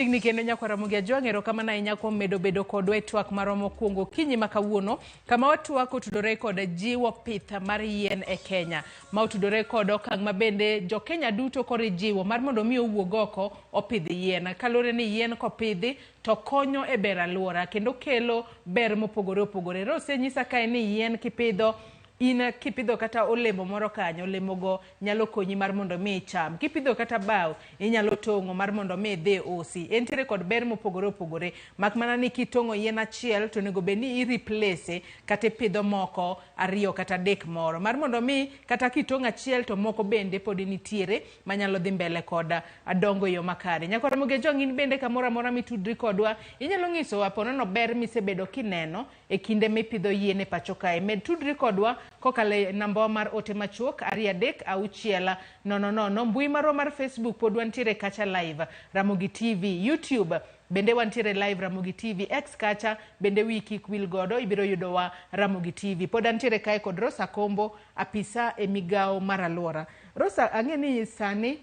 Igni kendo nyako Ramogi ajwang'ero kama na inyako medo bedo kodwa e twak maromo kuongo kinyi makawuono kama watwak otudore kod jiwo pith mar yien e Kenya ma otudore kod okang' mabende jo Kenya duto kori jiwo mar mondo mi owuog oko opidh yien kalore ni yien kopidhi to konyo e ber alwora kendo kelo ber mopogore opogore. Rose nyisa kae ni yien kipidho kipidho kata olemo moro kanyo, olemogo nyalo konyi mar mondo mi icham. Kipidho kata bao, inyalo tong'o mar mondo mi idhi usi. Entiere kod ber mopogore opogore. Mak mana ni kitong'o yien achiel to nego be ni i-replace kata ipidho moko ariyo kata adek moro. Mar mondo mi kata kitong'o achiel to moko bende pod nitiere manyalo dhi mbele kod adongo yo makare. Nyako Ramogi ajwang' bende kamoro amora mitudri kodwa, inyalo ng'isowa ponono ber misebedo kineno e kinde mipidho yien e pacho kae. Med tudri kodwa kokale namba mar ote machuok 236000. Mbui marwa mar Facebook pod wantiere kacha live Ramogi TV, YouTube bende wantiere live Ramogi TV, X kacha bende wiki kwil godo ibiro yudowa Ramogi TV. Pod antiere kae kod Rosa Kombo, apisa e migao mar alwora. Rosa, ang'e ni sani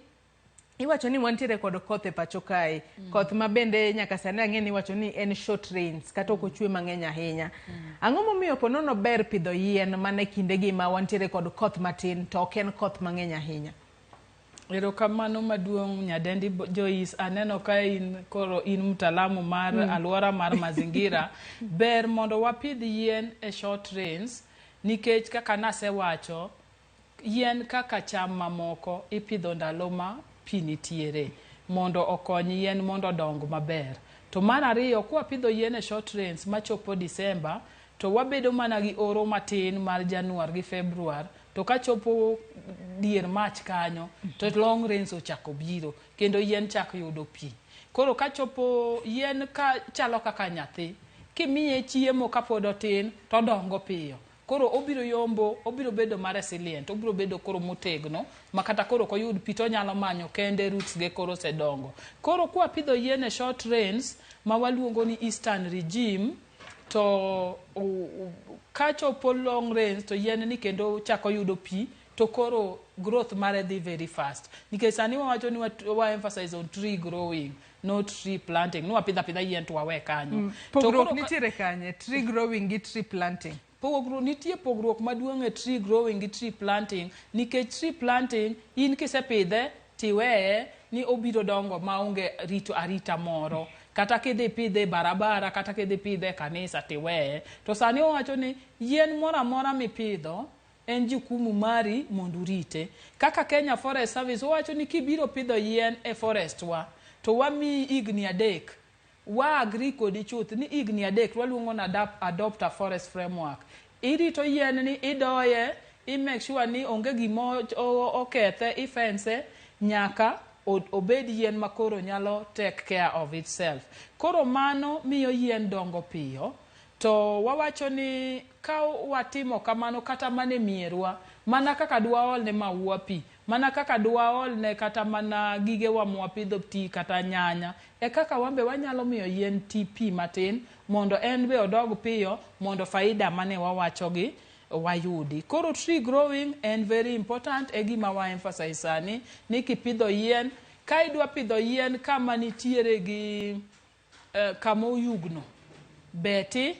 iwacho ni wantiere kod koth e pacho kae. Koth ma bende nyaka sani ang'e ni iwacho ni en short rains kata ok ochwe mang'eny ahinya. Ang'o momiyo ponono ber pidho yien mana e kindegi ma wantiere kod koth matin to ok en koth mang'eny ahinya? Erokamano maduong' nyadendi Joyce, aneno ka koro in mtaalamu mar alwora mar mazingira. Ber mondo wapidh yien e short rains nikech kaka nasewacho, yien kaka cham mamoko ipidho ndalo ma pi nitiere mondo okony yien mondo dong maber. To mar ariyo, kwa pidho yien e short rains machopo Disemba, to wabedo mana gi oro matin mar Januar gi Februar, to kachopo dier March kanyo, to long rains ochako biro kendo yien chako yudo pi. Koro kachopo yien ka chalo kaka nyathi, kimiye chiemo kapod otin to dongo piyo. Koro obiro yombo, obiro bedo ma resilient, obiro bedo koro motegno, makata koro koyud pi to nyalo manyo kende roots ge koro se dongo. Koro kwa pidho yien e short rains ma waluongo ni Eastern regime, to kachopo long rains to yien ni kendo chako yudo pi, to koro growth mare dhi very fast. Nikech sani wawacho ni wa emphasize on tree growing, not tree planting. Nwa pidha yien to wawe kanyo. Pogruok nitiere kanye, tree growing gi tree planting? Nitie pogruok maduong' e tree growing gi tree planting, nikech tree planting in kisepidhe tiweye ni obiro dongo maonge arita moro. Kata kidhi pidhe barabara, kata kidhi pidhe kanisa tiweye. To sani wawacho ni yien mora mora mipidho en jukumu mari mondo rite. Kaka Kenya Forest Service wawacho ni kibiro pidho yien e forest wa, to wami igni adek. Wa agree kodi chuth ni igni adek waluongo na adopt a forest framework. Irito yien ni idoye, make sure ni onge gimo okethe, ifense nyaka obed yien makoro nyalo take care of itself. Koro mano miyo yien dongo piyo. To wawacho ni ka watimo kamano kata mane mierwa, mana kaka dwaol ne maua pi, mana kaka dwaol ne kata mana gige wa mwapidho ti kata nyanya, e kaka wambe wanyalo miyo yien ti pi matin, mondo en be odog piyo, mondo faida mane wawacho gi wayudi. Koro tree growing and very important, gima wa emphasize sani, ni kipidho yien, ka idwa pidho yien kama nitiere gi kama oyugno, beti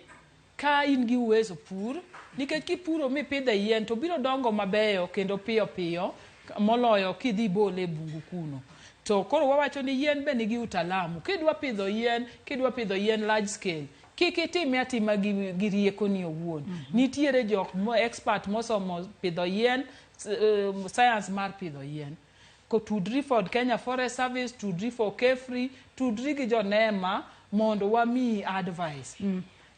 ka in gi uwezo pur, nikech kipuro mipidho yien to biro dongo mabeyo kendo piyo piyo moloyo kidhi bole e bungu kuno. To koro wawacho ni yien be nigi utaalamu. Kidwa pidho yien large scale, kik itime atima gi rieko ni owuon. Nitiere jok expert mosomo pidho yien, science mar pidho yien. Ko tudri for Kenya Forest Service, tudri for Kefri, tudri gi jonema mondo wami advice.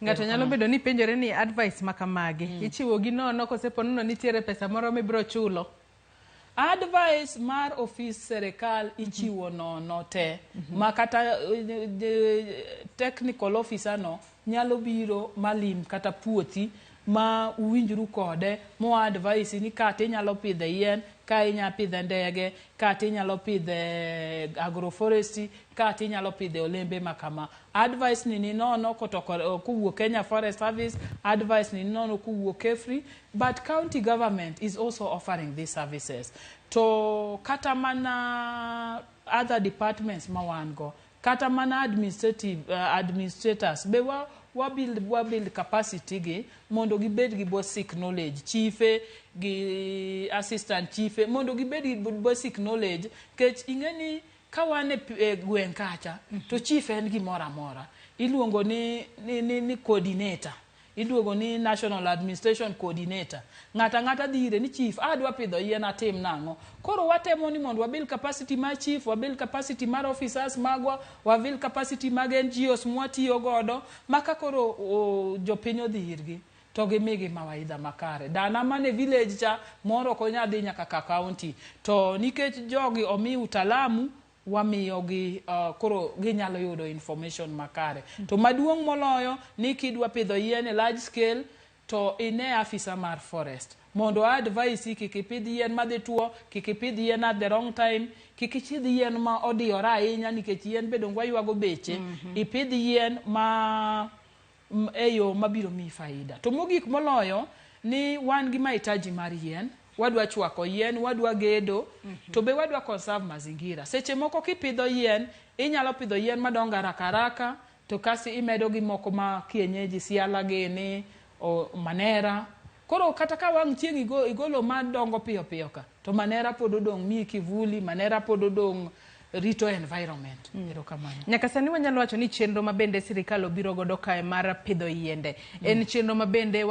Ng'ato nyalo bedo ni penjore ni advice makamagi. Ichiwo gi nono kosepo nono nitiere pesa moro mibiro chulo? Advice mar office serikal ichiwo nono te. Makata technical officer no nyalo biro malim kata puothi ma uwinjru kode mo advice ni kata inyalo pidhe yien, ka inyalo pidhe ndege, kata inyalo pidhe agroforestry, kata inyalo pidhe olembe makama. Advice ni nono kuwuok Kenya Forest Service, advice ni nono kuwuok Kefri, but county government is also offering these services. To kata mana other departments ma wan go, kata mana administrators be wa build capacity gi mondo gibed gi basic knowledge, chiefe gi assistant chiefe mondo gibed gi basic knowledge. Kech ing'eni ka wan e gweng' kacha to chief en gimoro amora iluongo ni coordinator, iluongo ni national administration coordinator. Ng'ata dhire ni chief adwa pidho yien atim nang'o. Koro watemo ni mondo wabuild capacity mar chief, wabuild capacity mar officers magwa, wabuild capacity mag NGOs mwatiyo godo maka koro jopiny odhirgi to gimigi mawaidha makare. Dana mane village cha moro konya dhi nyaka ka county to nikech jogi omi utalamu wamiyo gi koro ginyalo yudo information makare. To maduong' moloyo ni kidwa pidho yien e large scale to ine afisa mar forest mondo advise kik ipidh yien madhi tuo, kik ipidh yien at the wrong time, kik ipidh yien ma odiyore ahinya nikech yien bedo ywago beche. Ipidh yien ma eyo mabiro mi faida. To mogik moloyo ni wan gi mahitaji mar yien, wadwa chwako yien, wadwa gedo, to be wadwa conserve mazingira. Seche moko kipidho yien, inyalo pidho yien madongo haraka to kasi imedo gi moko ma kienyeji, siala gini o manera. Koro kata ka wang' chieng' igolo madongo piyo ka, to manera pod odong' mi kivuli, manera pod odong' rito environment. Erokamano. Nyaka sani wanyalo wacho ni chenro mabende sirikal obiro godo kae mar pidho yiende. En chenro mabende